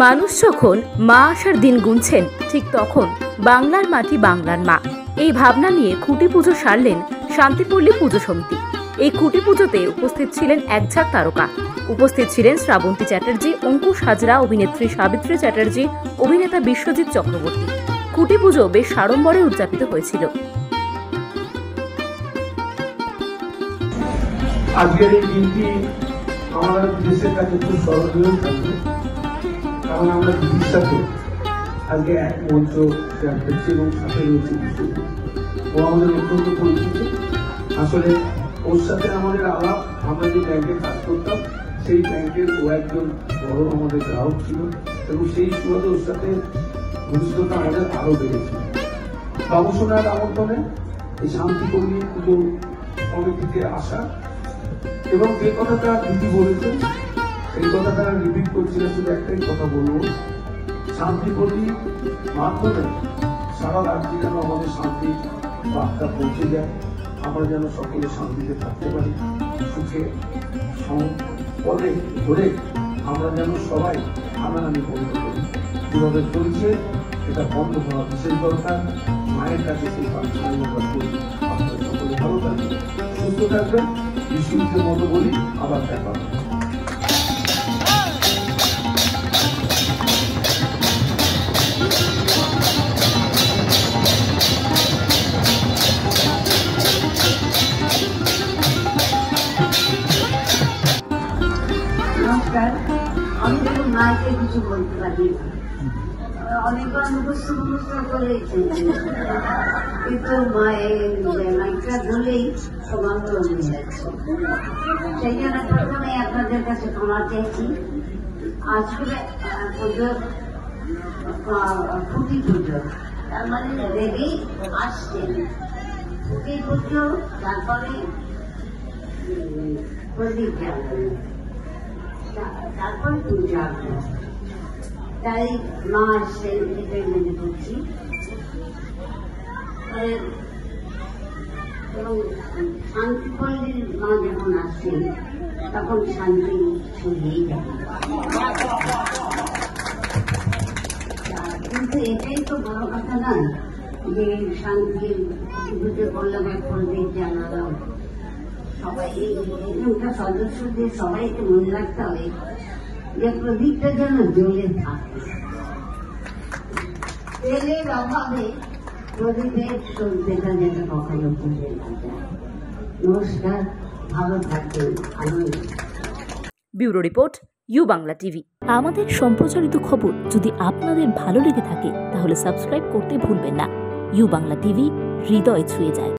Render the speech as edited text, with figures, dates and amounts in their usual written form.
মানুষ যখন মা আসার দিন গুনছেন, ঠিক তখন বাংলার মাটি বাংলার মা, এই ভাবনা নিয়ে খুঁটি পুজো সারলেন শান্তিপল্লী পুজো সমিতি। এই খুঁটি পুজোতে উপস্থিত ছিলেন একঝাঁক তারকা। উপস্থিত ছিলেন শ্রাবন্তী চ্যাটার্জি, অঙ্কুশ হাজরা, অভিনেত্রী সাবিত্রী চ্যাটার্জি, অভিনেতা বিশ্বজিৎ চক্রবর্তী। খুঁটি পুজো বেশ সাড়ম্বরে উদযাপিত হয়েছিল। আজকের এই দিনটি আমাদের দেশের কাছে খুব স্মরণীয় থাকবে, কারণ আমরা দিদির সাথে আজকে এক মঞ্চ শেয়ার করছি এবং সাথে রয়েছে বিশ্বজিৎ। ও আমাদের অত্যন্ত পরিচিত। আসলে ওর সাথে আমাদের আলাপ, আমরা যে ব্যাংকে কাজ করতাম সেই ব্যাংকের ও একজন বড় আমাদের গ্রাহক ছিল এবং সেই সুবাদে ওর সাথে ঘনিষ্ঠতা আমাদের আরো বেড়েছে। বাবুসোনার আমন্ত্রণে এই শান্তিপল্লী পুজো কমিটিতে আসা এবং যে কথাটা দিদি বলেছেন এই কথাটা রিপিট করছি না, শুধু একটাই কথা বলবো, শান্তিপল্লীর মাধ্যমে সারা রাজ্যে যেন আমাদের শান্তি বার্তা পৌঁছে যায়, আমরা যেন সকলে শান্তিতে থাকতে পারি, সুখে সম্পদে ধরে আমরা যেন সবাই হানাহানি বন্ধ করি। যেভাবে চলছে এটা বন্ধ হওয়া বিশেষ দরকার। মায়ের কাছে সেই প্রার্থনা করি, আপনারা সকলে ভালো থাকবেন, সুস্থ থাকবেন। বিশ্বজিতের মতো বলি, আবার দেখা হবে। নমস্কার, আমি তো মাকে কিছু বলতে পারি না, অনেকবার মুখস্থ করেছি, কিন্তু মাইকটা ধরেই সমান্ত হয়ে যাচ্ছে। সেই জন্য প্রথমে আপনাদের কাছে ক্ষমা চাইছি। আজকে পুজো খুঁটি পুজো, তার মানে রেডি আসছেন খুঁটি পুজো, তারপরে প্রদীপ জ্বালানো, তারপর পূজা। তাই মা আসছেন, এটাই মনে করছি। এবং শান্তিপল্লীর মা যখন আসছেন তখন শান্তি ছড়িয়ে যাবে। কিন্তু এটাই তো বড় কথা নয় যে শান্তির পুজো করলাম, এক প্রদীপ জানালাম। সবাই এখানকার সদস্যদের সবাইকে মনে রাখতে হবে যে প্রদীপটা যেন জ্বলে থাকে। তেলের অভাবে প্রদীপের সত্যতা যেন কখনো পুজো না যায়। নমস্কার, ভালো থাকবেন, Ananda. Bureau report, U Bangla TV. আমাদের সম্প্রচারিত খবর যদি আপনাদের ভালো লেগে থাকে তাহলে সাবস্ক্রাইব করতে ভুলবেন না। ইউ বাংলা টিভি হৃদয় ছুঁয়ে যায়।